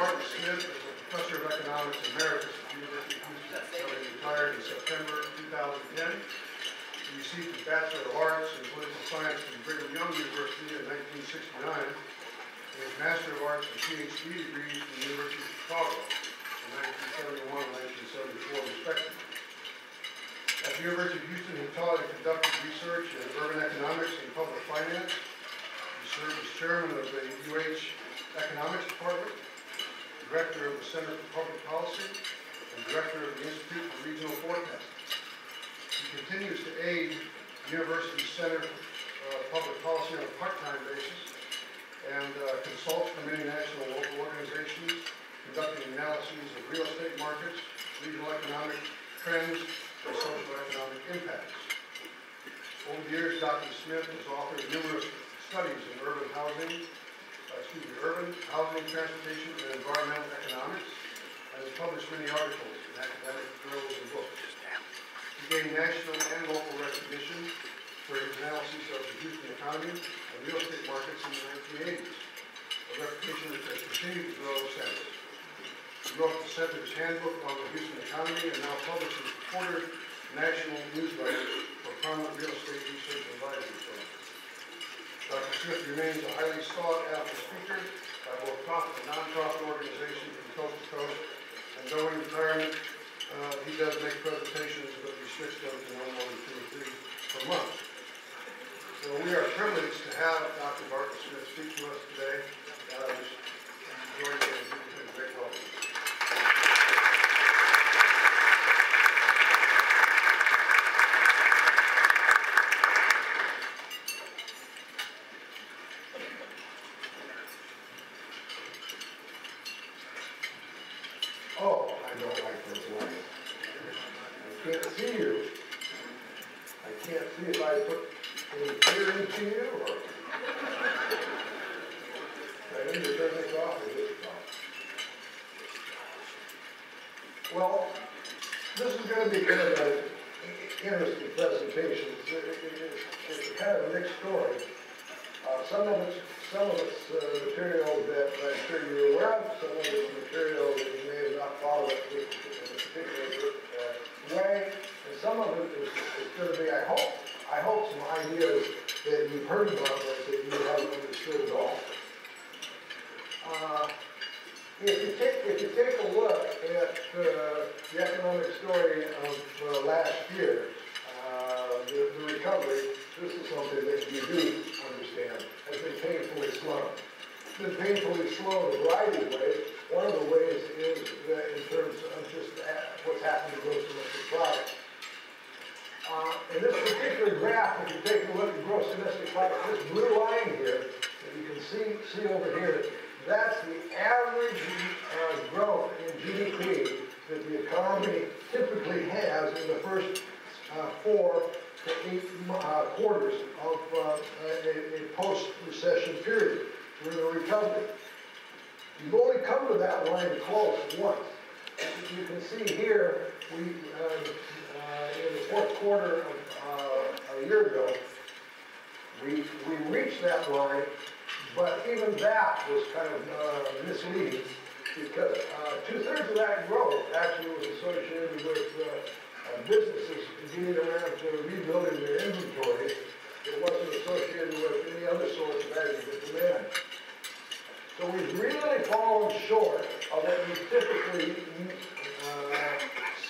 Martin Smith is a professor of economics emeritus at the University of Houston, having retired in September 2010. He received his Bachelor of Arts in Political Science from Brigham Young University in 1969, and his Master of Arts and PhD degrees from the University of Chicago in 1971 and 1974, respectively. At the University of Houston, he taught and conducted research in urban economics and public finance. He served as chairman of the UH Economics Department, director of the Center for Public Policy, and director of the Institute for Regional Forecasting. He continues to aid the University's Center for Public Policy on a part-time basis and consults for many national and local organizations, conducting analyses of real estate markets, regional economic trends, and social economic impacts. Over the years, Dr. Smith has authored numerous studies in urban housing, transportation, and environmental economics, and has published many articles in academic journals and books. He gained national and local recognition for his analysis of the Houston economy and real estate markets in the 1980s, a reputation that has continued to grow since. He wrote the Center's Handbook on the Houston Economy and now publishes quarter national newsletters for prominent real estate research advisory firms. Dr. Smith remains a highly sought-after speaker by both profit and non-profit organizations from coast to coast, and though in retirement, he does make presentations but restricts them to no more than 2 or 3 per month. So we are privileged to have Dr. Barton Smith speak to us today. Enjoy it and give him a great welcome. Oh, I don't like those lines. I can't see you. I can't see if I put any fear into you or I need to turn this off or this off. Well, this is going to be kind of an interesting presentation. It's kind of a mixed story. Some of it's material that I'm sure you're aware of. Some of it's material that you may have not followed in a particular way. And some of it is going to be, I hope, some ideas that you've heard about that you haven't understood at all. If you take a look at the economic story of last year, the recovery, this is something that you do understand, has been painfully slow. It's been painfully slow in a variety of ways. One of the ways is that in terms of just what's happened to gross domestic product. In this particular graph, if you take a look at gross domestic product, this blue line here that you can see over here, that's the average growth in GDP that the economy typically has in the first 4 to 8 quarters of a post-recession period. We're in a recovery. You've only come to that line close once. You can see here, we in the fourth quarter of a year ago, we reached that line, but even that was kind of misleading because 2/3 of that growth actually was associated with businesses getting around to rebuilding their inventories. It wasn't associated with any other source of aggregate demand. So we've really fallen short of what we typically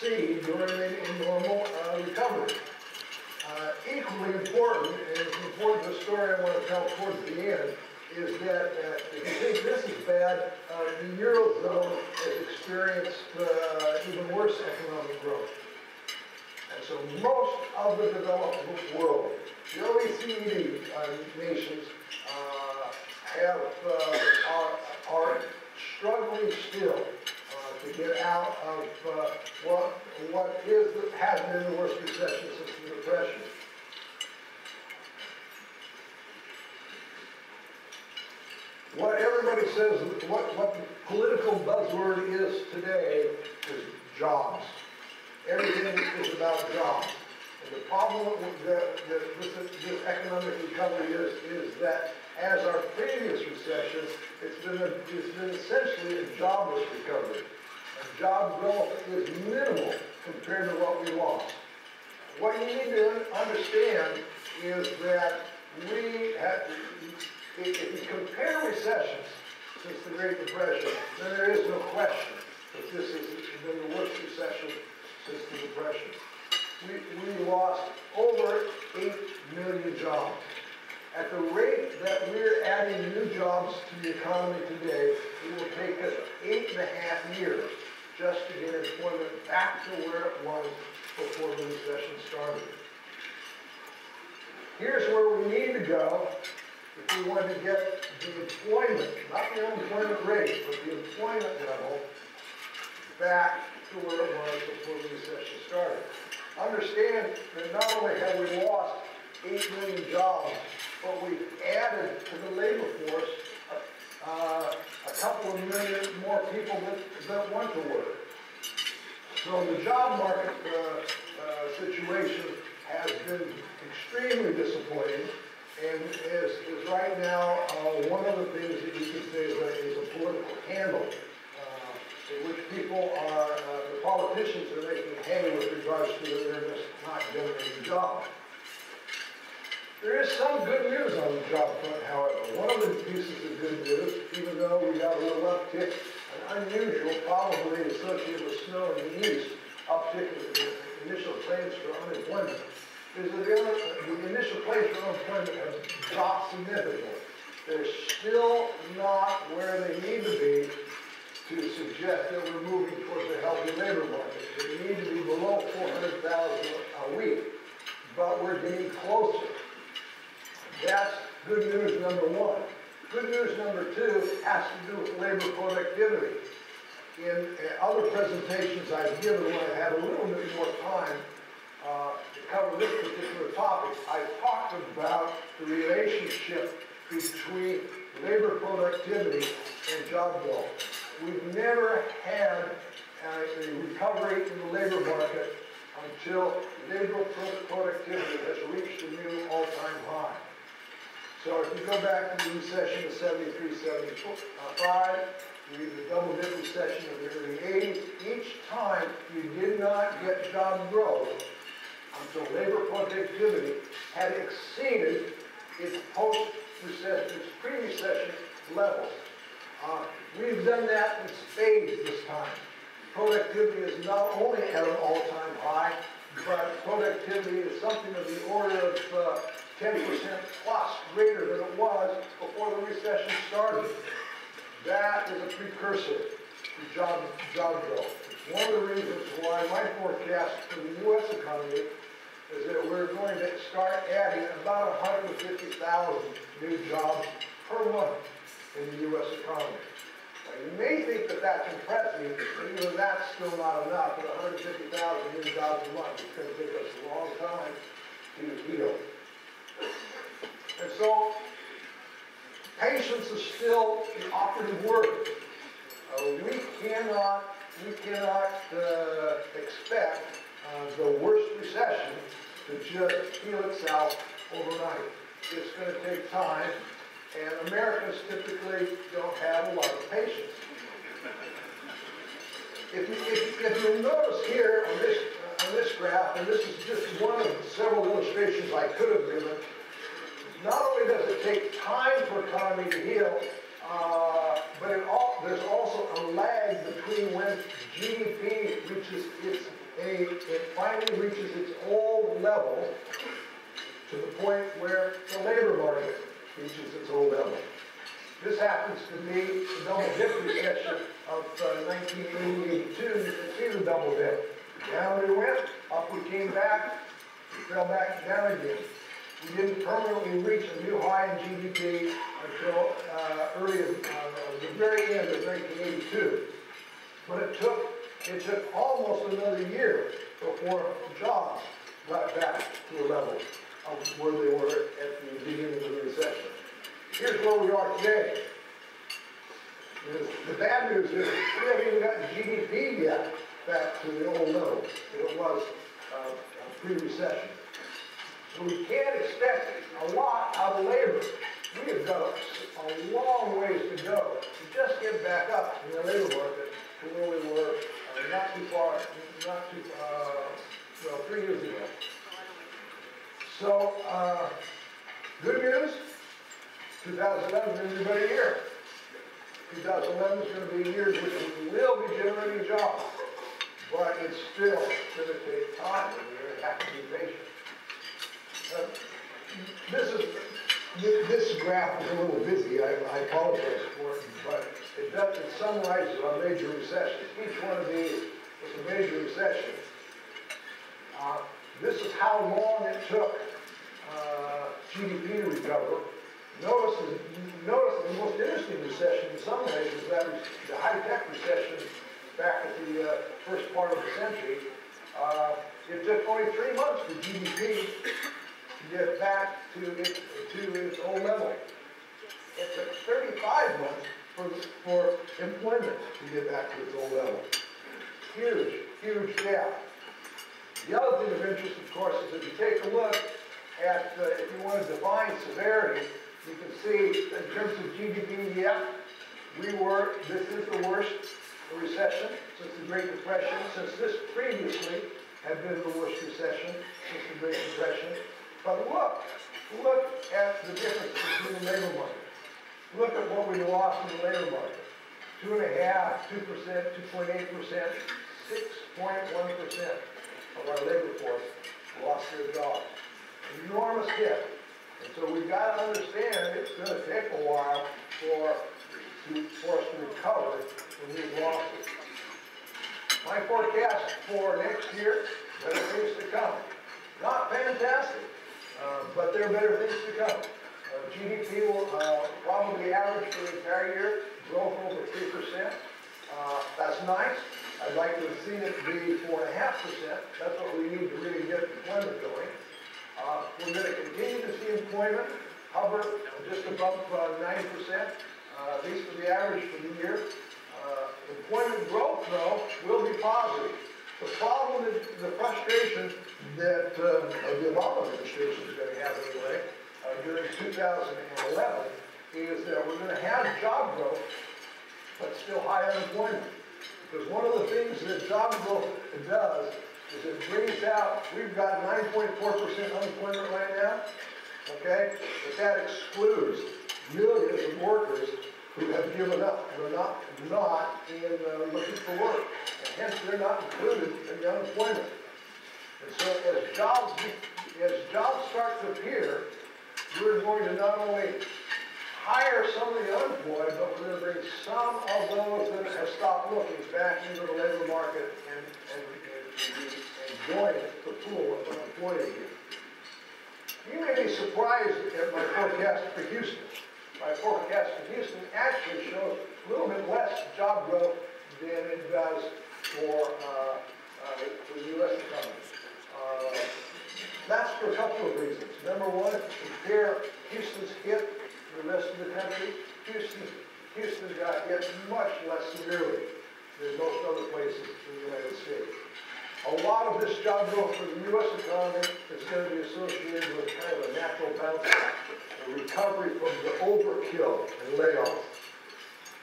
see during a normal recovery. Equally important, and it's important the story I want to tell towards the end, is that if you think this is bad, the Eurozone has experienced even worse economic growth. And so most of the developed world, the OECD nations, are struggling still to get out of what has been the worst recession since the Depression. What everybody says, what the political buzzword is today is jobs. Everything is about jobs. And the problem that this economic recovery is that as our previous recession, It's been essentially a jobless recovery. And job growth is minimal compared to what we lost. What you need to understand is that if you compare recessions since the Great Depression, then there is no question that this has been the worst recession since the Depression. We lost over 8 million jobs. At the rate that we're adding new jobs to the economy today, it will take us 8.5 years just to get employment back to where it was before the recession started. Here's where we need to go if we want to get the employment, not the unemployment rate, but the employment level back to where it was before the recession started. Understand that not only have we lost 8 million jobs, but we've added to the labor force a couple of million more people that want to work. So the job market situation has been extremely disappointing, and is right now one of the things that you could say is a political handle, in which people are, the politicians are making hay with regards to their just not generating jobs. There is some good news on the job front, however. One of the pieces of good news, even though we got a little uptick, an unusual, probably associated with snow in the east, uptick in the initial claims for unemployment, is that the initial claims for unemployment have dropped significantly. They're still not where they need to be to suggest that we're moving towards a healthy labor market. They need to be below 400,000 a week, but we're getting closer. That's good news number one. Good news number two has to do with labor productivity. In other presentations I've given, when I had a little bit more time to cover this particular topic, I've talked about the relationship between labor productivity and job growth. We've never had a recovery in the labor market until labor productivity has reached a new all-time high. So if you go back to the recession of 73, 75, the double-dip recession of the early 80s, each time you did not get job growth until labor productivity had exceeded its post-recession, its pre-recession levels. We've done that in spades this time. Productivity is not only at an all-time high, but productivity is something of the order of 10% plus greater than it was before the recession started. That is a precursor to job growth. It's one of the reasons why my forecast for the U.S. economy is that we're going to start adding about 150,000 new jobs per month in the U.S. economy. Now, you may think that that's impressive, but even that's still not enough. With 150,000 new jobs a month, it's going to take us a long time to heal. And so, patience is still the operative word. We cannot expect the worst recession to just heal itself overnight. It's going to take time, and Americans typically don't have a lot of patience. If you notice here on this graph, and this is just one of several illustrations I could have given, not only does it take time for economy to heal, but there's also a lag between when GDP reaches it finally reaches its old level to the point where the labor market reaches its old level. This happens to be the double-dip recession of 1980-82. You can see the double-dip. Down we went, up we came back, fell back down again. We didn't permanently reach a new high in GDP until the very end of 1982. But it took almost another year before jobs got back to a level of where they were at the beginning of the recession. Here's where we are today. The bad news is we haven't even gotten GDP yet back to the old level that it was pre-recession. So we can't expect a lot out of labor we have got a long ways to go to just get back up in the labor market to where we were not too far, well, 3 years ago. So, good news, 2011 is going to be a better year. 2011 is going to be a year in which we will be generating jobs, but it's still going to take time, and we're going to have to be patient. This graph is a little busy. I apologize for it, but it summarizes our major recessions. Each one of these is a major recession. This is how long it took GDP to recover. Notice the most interesting recession in some ways is that the high-tech recession back at the first part of the century. It took only 3 months for GDP to get back to its old level. It took 35 months for employment to get back to its old level. Huge, huge gap. The other thing of interest, of course, is if you take a look at, if you want to define severity, you can see in terms of GDP, yeah, this is the worst recession since the Great Depression, since this previously had been the worst recession since the Great Depression. But look at the difference between the labor market. Look at what we lost in the labor market. 2.5%, 2%, 2.8%, 6.1% of our labor force lost their jobs. An enormous hit. And so we've got to understand it's going to take a while for us to recover from these losses. My forecast for next year, better things to come. Not fantastic, but there are better things to come. GDP will probably average for the entire year, growth over 3%. That's nice. I'd like to have seen it be 4.5%. That's what we need to really get employment going. We're going to continue to see employment hover just above 9%, at least for the average for the year. Employment growth, though, will be positive. The problem is the frustration that the Obama administration is going to have anyway during 2011 is that we're going to have job growth, but still high unemployment. Because one of the things that job growth does is it brings out, we've got 9.4% unemployment right now, okay? But that excludes millions of workers who have given up and are not in looking for work. And hence, they're not included in the unemployment. And so as jobs start to appear, we're going to not only hire some of the unemployed, but we're going to bring some of those that have stopped looking back into the labor market and join the pool of unemployed again. You may be surprised at my forecast for Houston. My forecast for Houston actually shows a little bit less job growth than it does for the U.S. economy. That's for a couple of reasons. Number one, if you compare Houston's hit to the rest of the country, Houston got hit much less severely than most other places in the United States. A lot of this job growth for the U.S. economy is going to be associated with kind of a natural bounce back, a recovery from the overkill and layoffs.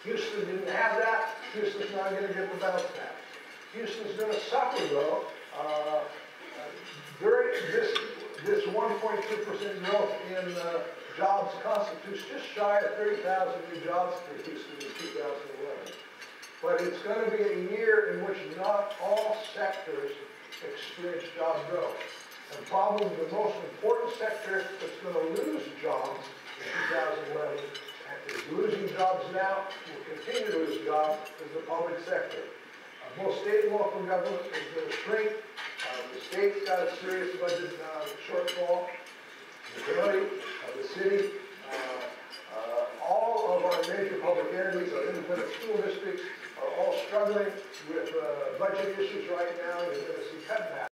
Houston didn't have that. Houston's not going to get the bounce back. Houston's going to suffer, though. During this 1.2% growth in jobs constitutes just shy of 30,000 new jobs for Houston in 2011. But it's going to be a year in which not all sectors experience job growth. And probably the most important sector that's going to lose jobs in 2011 is losing jobs now, will continue to lose jobs, is the public sector. Most state and local government is going to shrink. The state's got a serious budget shortfall. The county, the city, all of our major public entities, our independent school districts, are all struggling with budget issues right now, and you're going to see cutbacks.